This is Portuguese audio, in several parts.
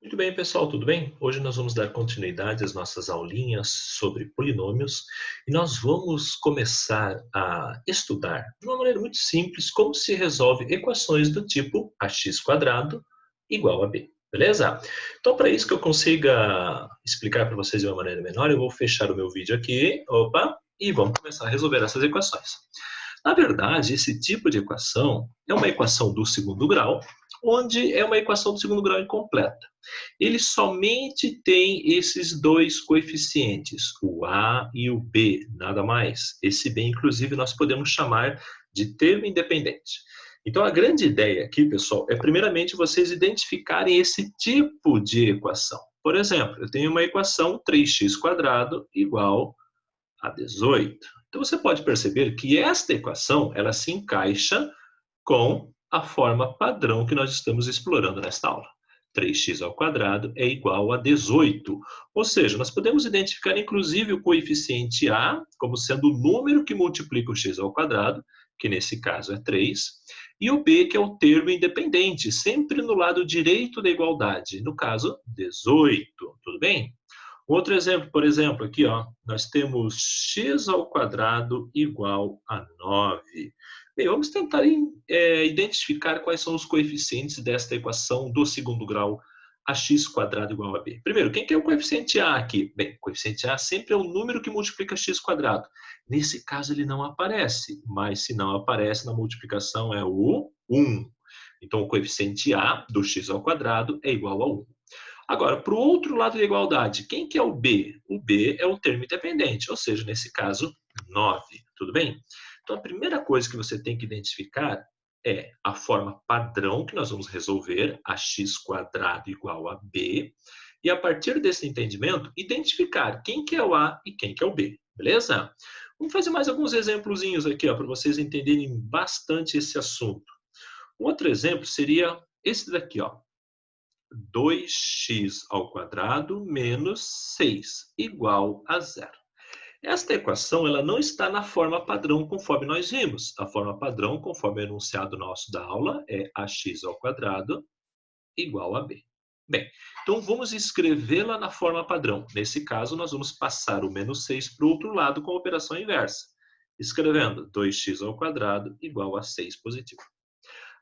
Muito bem, pessoal, tudo bem? Hoje nós vamos dar continuidade às nossas aulinhas sobre polinômios e nós vamos começar a estudar de uma maneira muito simples como se resolve equações do tipo ax² igual a b, beleza? Então, para isso que eu consiga explicar para vocês de uma maneira menor, eu vou fechar o meu vídeo aqui, opa, e vamos começar a resolver essas equações. Na verdade, esse tipo de equação é uma equação do segundo grau, onde é uma equação do segundo grau incompleta. Ele somente tem esses dois coeficientes, o a e o b, nada mais. Esse b, inclusive, nós podemos chamar de termo independente. Então, a grande ideia aqui, pessoal, é primeiramente vocês identificarem esse tipo de equação. Por exemplo, eu tenho uma equação 3x² igual a 18. Então, você pode perceber que esta equação ela se encaixa com a forma padrão que nós estamos explorando nesta aula. 3x² é igual a 18. Ou seja, nós podemos identificar inclusive o coeficiente a como sendo o número que multiplica o x², que nesse caso é 3, e o b, que é o termo independente, sempre no lado direito da igualdade, no caso, 18. Tudo bem? Outro exemplo, por exemplo, aqui, ó, nós temos x² igual a 9. Bem, vamos tentar identificar quais são os coeficientes desta equação do segundo grau, ax² igual a b. Primeiro, quem que é o coeficiente a aqui? Bem, o coeficiente a sempre é o número que multiplica x². Nesse caso, ele não aparece, mas se não aparece na multiplicação é o 1. Então, o coeficiente a do x² é igual a 1. Agora, para o outro lado da igualdade, quem que é o b? O b é o termo independente, ou seja, nesse caso, 9. Tudo bem? Então, a primeira coisa que você tem que identificar é a forma padrão que nós vamos resolver, ax² igual a b, e a partir desse entendimento, identificar quem que é o a e quem que é o b, beleza? Vamos fazer mais alguns exemplozinhos aqui, para vocês entenderem bastante esse assunto. Um outro exemplo seria esse daqui, ó. 2x² menos 6 igual a 0. Esta equação ela não está na forma padrão conforme nós vimos. A forma padrão, conforme o enunciado nosso da aula, é ax² igual a b. Bem, então vamos escrevê-la na forma padrão. Nesse caso, nós vamos passar o menos 6 para o outro lado com a operação inversa. Escrevendo 2x² igual a 6 positivo.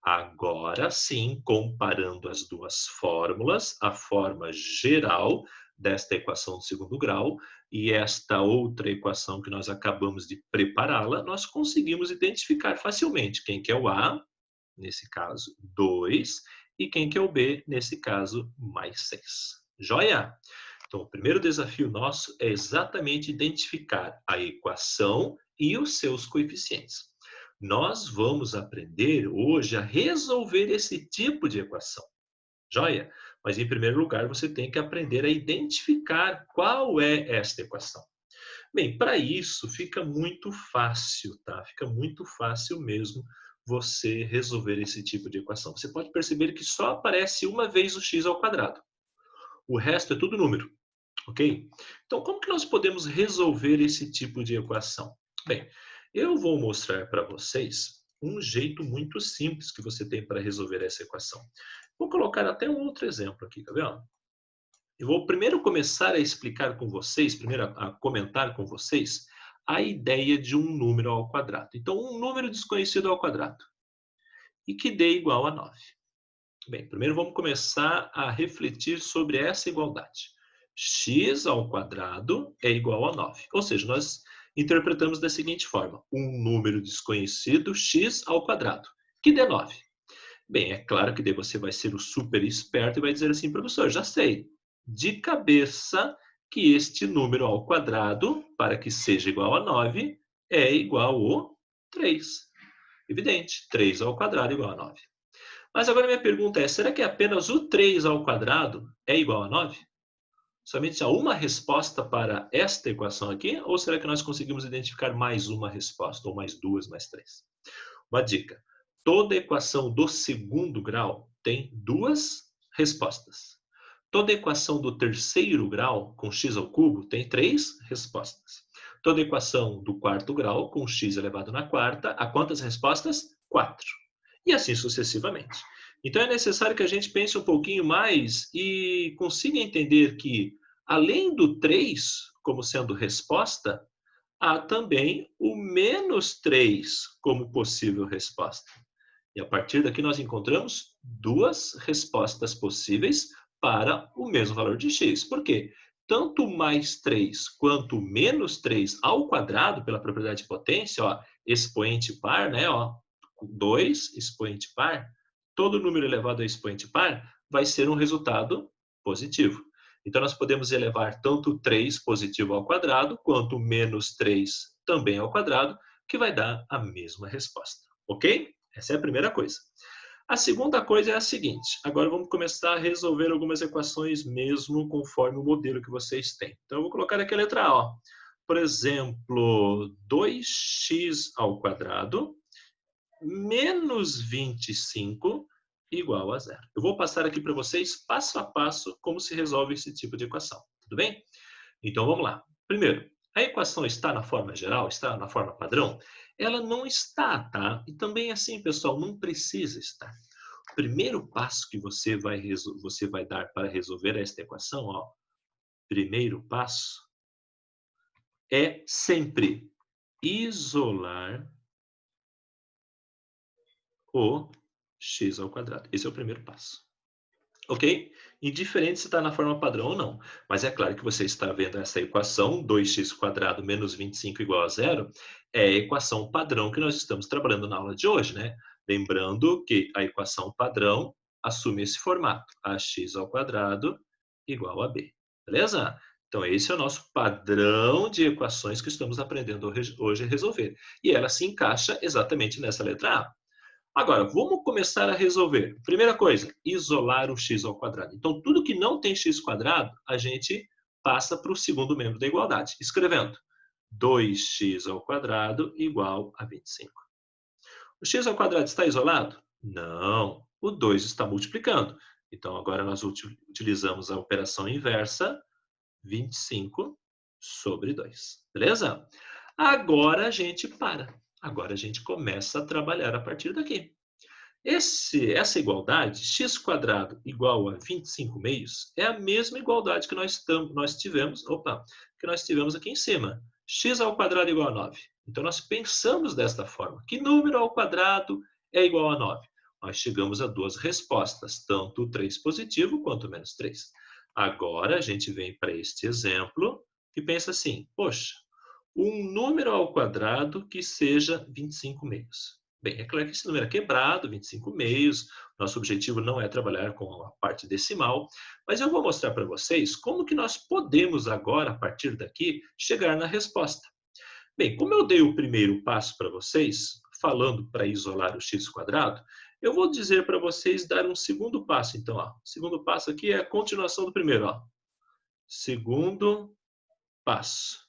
Agora sim, comparando as duas fórmulas, a forma geral desta equação do segundo grau e esta outra equação que nós acabamos de prepará-la, nós conseguimos identificar facilmente quem que é o a, nesse caso 2, e quem que é o b, nesse caso mais 6. Joia? Então, o primeiro desafio nosso é exatamente identificar a equação e os seus coeficientes. Nós vamos aprender hoje a resolver esse tipo de equação. Joia? Mas, em primeiro lugar, você tem que aprender a identificar qual é esta equação. Bem, para isso fica muito fácil, tá? Fica muito fácil mesmo você resolver esse tipo de equação. Você pode perceber que só aparece uma vez o x². O resto é tudo número, ok? Então, como que nós podemos resolver esse tipo de equação? Bem, eu vou mostrar para vocês um jeito muito simples que você tem para resolver essa equação. Vou colocar até um outro exemplo aqui, tá vendo? Eu vou primeiro começar a explicar com vocês, primeiro a comentar com vocês, a ideia de um número ao quadrado. Então, um número desconhecido ao quadrado e que dê igual a 9. Bem, primeiro vamos começar a refletir sobre essa igualdade. X² é igual a 9. Ou seja, nós interpretamos da seguinte forma: um número desconhecido, x², que dê 9. Bem, é claro que daí você vai ser o super esperto e vai dizer assim, professor, já sei, de cabeça que este número ao quadrado, para que seja igual a 9, é igual a 3. Evidente, 3² igual a 9. Mas agora minha pergunta é, será que apenas o 3² é igual a 9? Somente há uma resposta para esta equação aqui? Ou será que nós conseguimos identificar mais uma resposta, ou mais duas, mais três? Uma dica, toda equação do segundo grau tem duas respostas. Toda equação do terceiro grau com x² tem três respostas. Toda equação do quarto grau com x elevado na quarta, há quantas respostas? 4. E assim sucessivamente. Então é necessário que a gente pense um pouquinho mais e consiga entender que, além do 3 como sendo resposta, há também o menos 3 como possível resposta. E a partir daqui nós encontramos duas respostas possíveis para o mesmo valor de x. Por quê? Tanto mais 3 quanto menos 3 ao quadrado, pela propriedade de potência, ó, expoente par, né, ó, 2 expoente par, todo número elevado a expoente par vai ser um resultado positivo. Então, nós podemos elevar tanto 3 positivo ao quadrado, quanto menos 3 também ao quadrado, que vai dar a mesma resposta. Ok? Essa é a primeira coisa. A segunda coisa é a seguinte. Agora vamos começar a resolver algumas equações mesmo conforme o modelo que vocês têm. Então, eu vou colocar aqui a letra A. Ó. Por exemplo, 2x ao quadrado menos 25 igual a zero. Eu vou passar aqui para vocês, passo a passo, como se resolve esse tipo de equação. Tudo bem? Então, vamos lá. Primeiro, a equação está na forma geral? Está na forma padrão? Ela não está, tá? E também assim, pessoal, não precisa estar. O primeiro passo que você vai dar para resolver esta equação, ó, primeiro passo, é sempre isolar o x ao quadrado. Esse é o primeiro passo. Ok? Indiferente se está na forma padrão ou não. Mas é claro que você está vendo essa equação, 2x² menos 25 igual a zero, é a equação padrão que nós estamos trabalhando na aula de hoje, né? Lembrando que a equação padrão assume esse formato, ax² igual a b. Beleza? Então, esse é o nosso padrão de equações que estamos aprendendo hoje a resolver. E ela se encaixa exatamente nessa letra A. Agora, vamos começar a resolver. Primeira coisa, isolar o x ao quadrado. Então, tudo que não tem x quadrado, a gente passa para o segundo membro da igualdade, escrevendo 2x ao quadrado igual a 25. O x ao quadrado está isolado? Não. O 2 está multiplicando. Então, agora nós utilizamos a operação inversa, 25 sobre 2. Beleza? Agora a gente para. Agora a gente começa a trabalhar a partir daqui. Essa igualdade, x² igual a 25 meios, é a mesma igualdade que que nós tivemos aqui em cima. X ao quadrado igual a 9. Então, nós pensamos desta forma. Que número ao quadrado é igual a 9? Nós chegamos a duas respostas, tanto o 3 positivo quanto o menos 3. Agora, a gente vem para este exemplo e pensa assim, poxa, um número ao quadrado que seja 25 meios. Bem, é claro que esse número é quebrado, 25 meios, nosso objetivo não é trabalhar com a parte decimal, mas eu vou mostrar para vocês como que nós podemos agora, a partir daqui, chegar na resposta. Bem, como eu dei o primeiro passo para vocês, falando para isolar o x², eu vou dizer para vocês dar um segundo passo. Então, ó, o segundo passo aqui é a continuação do primeiro. Ó. Segundo passo.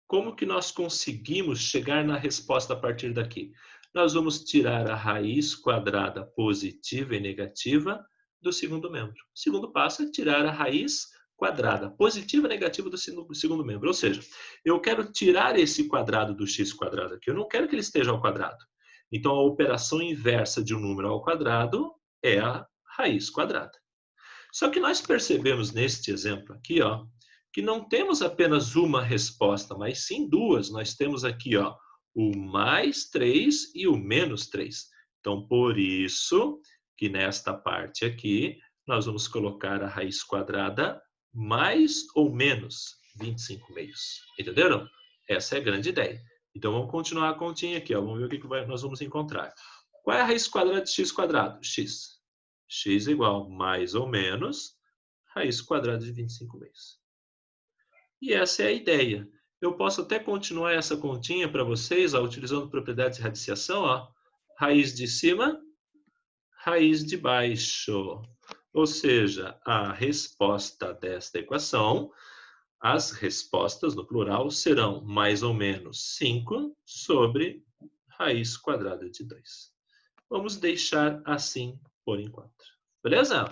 Como que nós conseguimos chegar na resposta a partir daqui? Nós vamos tirar a raiz quadrada positiva e negativa do segundo membro. O segundo passo é tirar a raiz quadrada positiva e negativa do segundo membro. Ou seja, eu quero tirar esse quadrado do x² aqui. Eu não quero que ele esteja ao quadrado. Então, a operação inversa de um número ao quadrado é a raiz quadrada. Só que nós percebemos neste exemplo aqui, ó, que não temos apenas uma resposta, mas sim duas. Nós temos aqui, ó, o mais 3 e o menos 3. Então, por isso que nesta parte aqui, nós vamos colocar a raiz quadrada mais ou menos 25 meios. Entenderam? Essa é a grande ideia. Então, vamos continuar a continha aqui. Ó. Vamos ver o que nós vamos encontrar. Qual é a raiz quadrada de x²? X. X igual mais ou menos raiz quadrada de 25 meios. E essa é a ideia. Eu posso até continuar essa continha para vocês, ó, utilizando propriedades de radiciação. Ó. Raiz de cima, raiz de baixo. Ou seja, a resposta desta equação, as respostas no plural serão mais ou menos 5 sobre raiz quadrada de 2. Vamos deixar assim por enquanto. Beleza?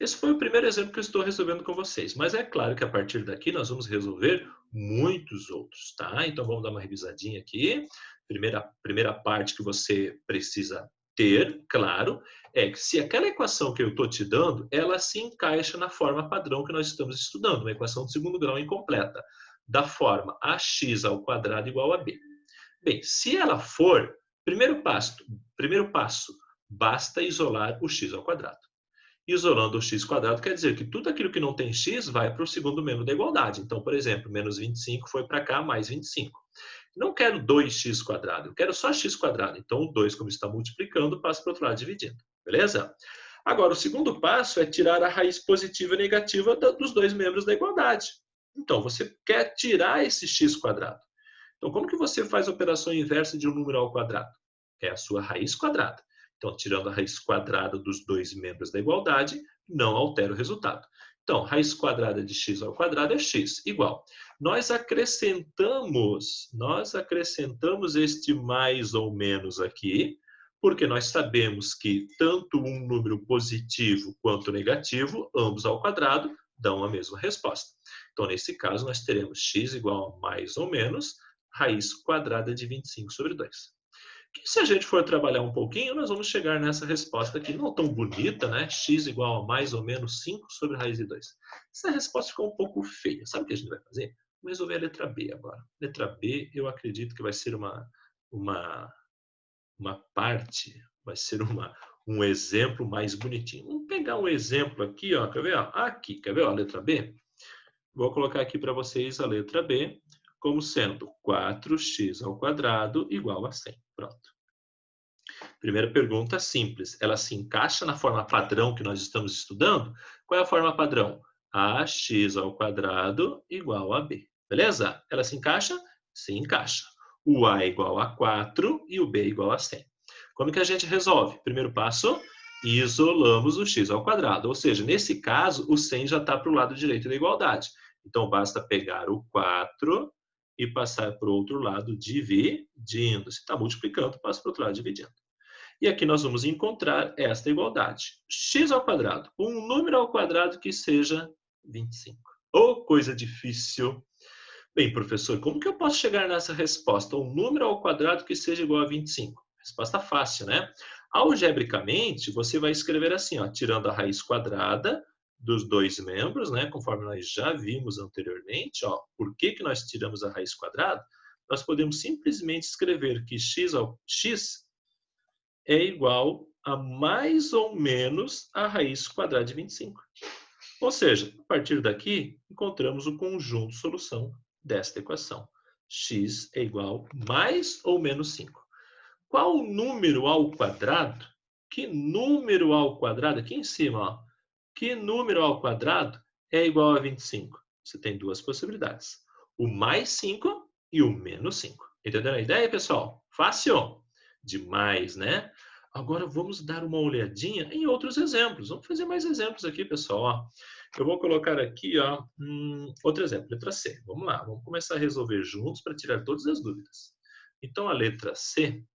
Esse foi o primeiro exemplo que eu estou resolvendo com vocês. Mas é claro que a partir daqui nós vamos resolver muitos outros, tá? Então vamos dar uma revisadinha aqui. Primeira parte que você precisa ter, claro, é que se aquela equação que eu estou te dando, ela se encaixa na forma padrão que nós estamos estudando, uma equação de segundo grau incompleta, da forma ax ao quadrado igual a b. Bem, se ela for, primeiro passo, basta isolar o x ao quadrado. Isolando o x quadrado quer dizer que tudo aquilo que não tem x vai para o segundo membro da igualdade. Então, por exemplo, menos 25 foi para cá, mais 25. Não quero 2x quadrado, eu quero só x quadrado. Então, o 2, como está multiplicando, passa para o outro lado dividindo. Beleza? Agora, o segundo passo é tirar a raiz positiva e negativa dos dois membros da igualdade. Então, você quer tirar esse x quadrado. Então, como que você faz a operação inversa de um número ao quadrado? É a sua raiz quadrada. Então, tirando a raiz quadrada dos dois membros da igualdade, não altera o resultado. Então, raiz quadrada de x ao quadrado é x, igual. Nós acrescentamos este mais ou menos aqui, porque nós sabemos que tanto um número positivo quanto negativo, ambos ao quadrado, dão a mesma resposta. Então, nesse caso, nós teremos x igual a mais ou menos raiz quadrada de 25 sobre 2. Que se a gente for trabalhar um pouquinho, nós vamos chegar nessa resposta aqui, não tão bonita, né? X igual a mais ou menos 5 sobre raiz de 2. Essa resposta ficou um pouco feia. Sabe o que a gente vai fazer? Vamos resolver a letra B agora. Letra B, eu acredito que vai ser uma parte, vai ser um exemplo mais bonitinho. Vamos pegar um exemplo aqui, ó, quer ver? Ó? Aqui, quer ver? Ó, a letra B? Vou colocar aqui para vocês a letra B como sendo 4x ao quadrado igual a 100. Pronto. Primeira pergunta simples. Ela se encaixa na forma padrão que nós estamos estudando? Qual é a forma padrão? Ax ao quadrado igual a b. Beleza? Ela se encaixa? Se encaixa. O a é igual a 4 e o b é igual a 100. Como que a gente resolve? Primeiro passo, isolamos o x ao quadrado. Ou seja, nesse caso, o 100 já está para o lado direito da igualdade. Então, basta pegar o 4 e passar para o outro lado dividindo. Se está multiplicando, passa para o outro lado dividindo. E aqui nós vamos encontrar esta igualdade. X ao quadrado, um número ao quadrado que seja 25. Oh, coisa difícil. Bem, professor, como que eu posso chegar nessa resposta? Um número ao quadrado que seja igual a 25. Resposta fácil, né? Algebricamente, você vai escrever assim, ó, tirando a raiz quadrada dos dois membros, né, conforme nós já vimos anteriormente, ó, por que nós tiramos a raiz quadrada? Nós podemos simplesmente escrever que x é igual a mais ou menos a raiz quadrada de 25. Ou seja, a partir daqui, encontramos o conjunto solução desta equação. X é igual a mais ou menos 5. Qual número ao quadrado? Que número ao quadrado? Aqui em cima, ó. Que número ao quadrado é igual a 25? Você tem duas possibilidades. O mais 5 e o menos 5. Entenderam a ideia, pessoal? Fácil? Demais, né? Agora vamos dar uma olhadinha em outros exemplos. Vamos fazer mais exemplos aqui, pessoal. Ó. Eu vou colocar aqui ó, outro exemplo, letra C. Vamos lá, vamos começar a resolver juntos para tirar todas as dúvidas. Então, a letra C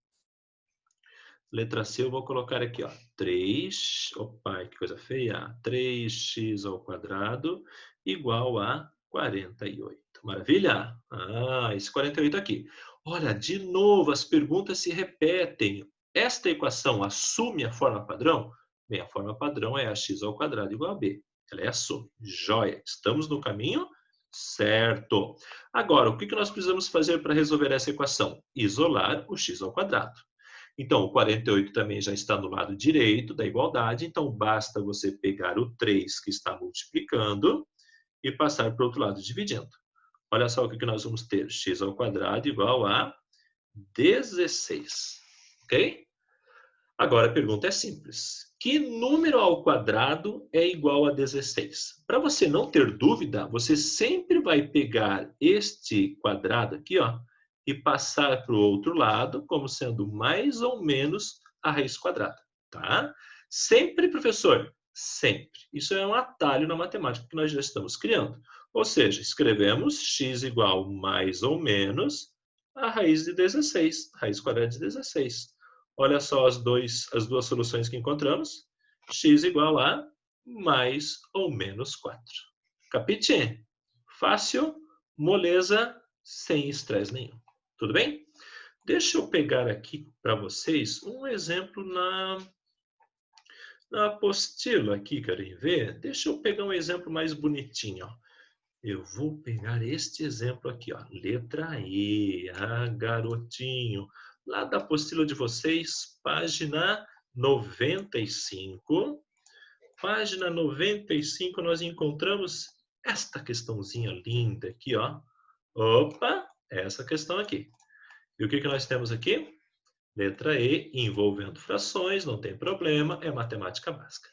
eu vou colocar aqui, ó, 3, opa, que coisa feia, 3x ao quadrado igual a 48. Maravilha? Ah, esse 48 aqui. Olha, de novo, as perguntas se repetem. Esta equação assume a forma padrão? Bem, a forma padrão é ax ao quadrado igual a b. Ela é assume. Joia. Estamos no caminho certo. Agora, o que nós precisamos fazer para resolver essa equação? Isolar o x ao quadrado. Então, o 48 também já está no lado direito da igualdade, então basta você pegar o 3 que está multiplicando e passar para o outro lado dividindo. Olha só o que nós vamos ter. X ao quadrado igual a 16. Ok? Agora a pergunta é simples. Que número ao quadrado é igual a 16? Para você não ter dúvida, você sempre vai pegar este quadrado aqui, ó, e passar para o outro lado, como sendo mais ou menos a raiz quadrada, tá? Sempre, professor, sempre. Isso é um atalho na matemática que nós já estamos criando. Ou seja, escrevemos x igual mais ou menos a raiz de 16, raiz quadrada de 16. Olha só as duas soluções que encontramos. X igual a mais ou menos 4. Capite? Fácil, moleza, sem estresse nenhum. Tudo bem? Deixa eu pegar aqui para vocês um exemplo na apostila aqui, querem ver? Deixa eu pegar um exemplo mais bonitinho, ó. Eu vou pegar este exemplo aqui, ó, letra E, garotinho. Lá da apostila de vocês, página 95. Página 95, nós encontramos esta questãozinha linda aqui, ó. Opa, essa questão aqui. E o que nós temos aqui? Letra E, envolvendo frações, não tem problema, é matemática básica.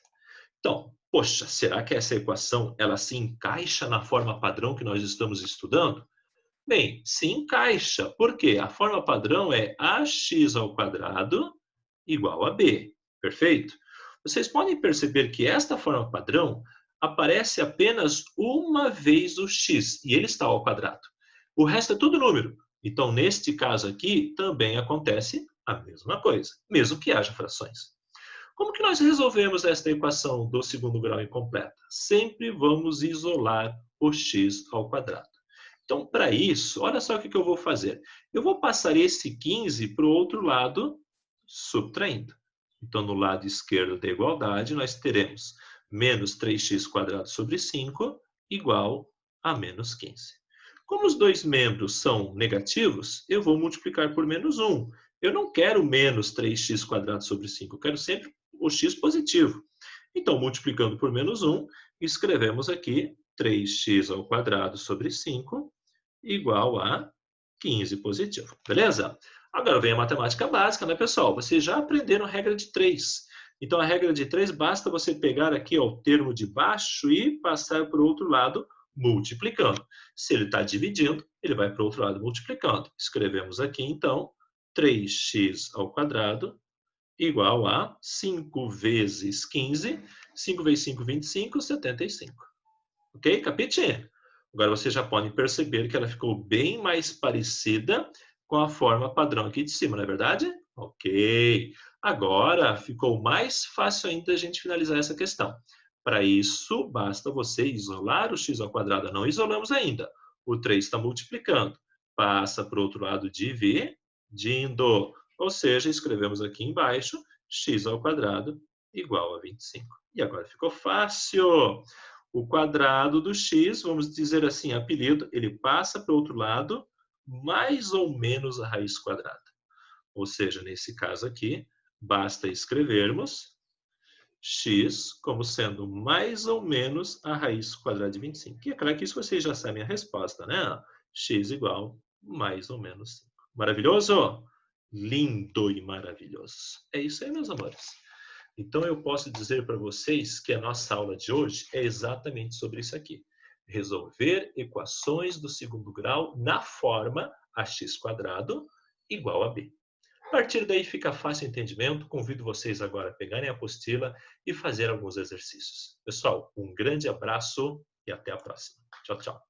Então, poxa, será que essa equação ela se encaixa na forma padrão que nós estamos estudando? Bem, se encaixa, porque a forma padrão é ax ao quadrado igual a b, perfeito? Vocês podem perceber que esta forma padrão aparece apenas uma vez o x, e ele está ao quadrado. O resto é tudo número. Então, neste caso aqui, também acontece a mesma coisa, mesmo que haja frações. Como que nós resolvemos esta equação do segundo grau incompleta? Sempre vamos isolar o x ao quadrado. Então, para isso, olha só o que eu vou fazer. Eu vou passar esse 15 para o outro lado, subtraindo. Então, no lado esquerdo da igualdade, nós teremos menos 3x² sobre 5 igual a menos 15. Como os dois membros são negativos, eu vou multiplicar por menos 1. Eu não quero menos 3x² sobre 5, eu quero sempre o x positivo. Então, multiplicando por menos 1, escrevemos aqui 3x² sobre 5 igual a 15 positivo. Beleza? Agora vem a matemática básica, né, pessoal? Vocês já aprenderam a regra de 3. Então, a regra de 3, basta você pegar aqui ó, o termo de baixo e passar para o outro lado multiplicando. Se ele está dividindo, ele vai para o outro lado multiplicando. Escrevemos aqui, então, 3x² igual a 5 vezes 15. 5 vezes 5, 25, 75. Ok? Capite? Agora vocês já podem perceber que ela ficou bem mais parecida com a forma padrão aqui de cima, não é verdade? Ok. Agora ficou mais fácil ainda a gente finalizar essa questão. Para isso, basta você isolar o x². Não isolamos ainda. O 3 está multiplicando. Passa para o outro lado dividindo. Ou seja, escrevemos aqui embaixo x² igual a 25. E agora ficou fácil. O quadrado do x, vamos dizer assim, apelido, ele passa para o outro lado, mais ou menos a raiz quadrada. Ou seja, nesse caso aqui, basta escrevermos x como sendo mais ou menos a raiz quadrada de 25. E é claro que isso vocês já sabem a resposta, né? X igual mais ou menos 5. Maravilhoso? Lindo e maravilhoso. É isso aí, meus amores. Então, eu posso dizer para vocês que a nossa aula de hoje é exatamente sobre isso aqui. Resolver equações do segundo grau na forma ax² igual a b. A partir daí fica fácil o entendimento. Convido vocês agora a pegarem a apostila e fazer alguns exercícios. Pessoal, um grande abraço e até a próxima. Tchau, tchau.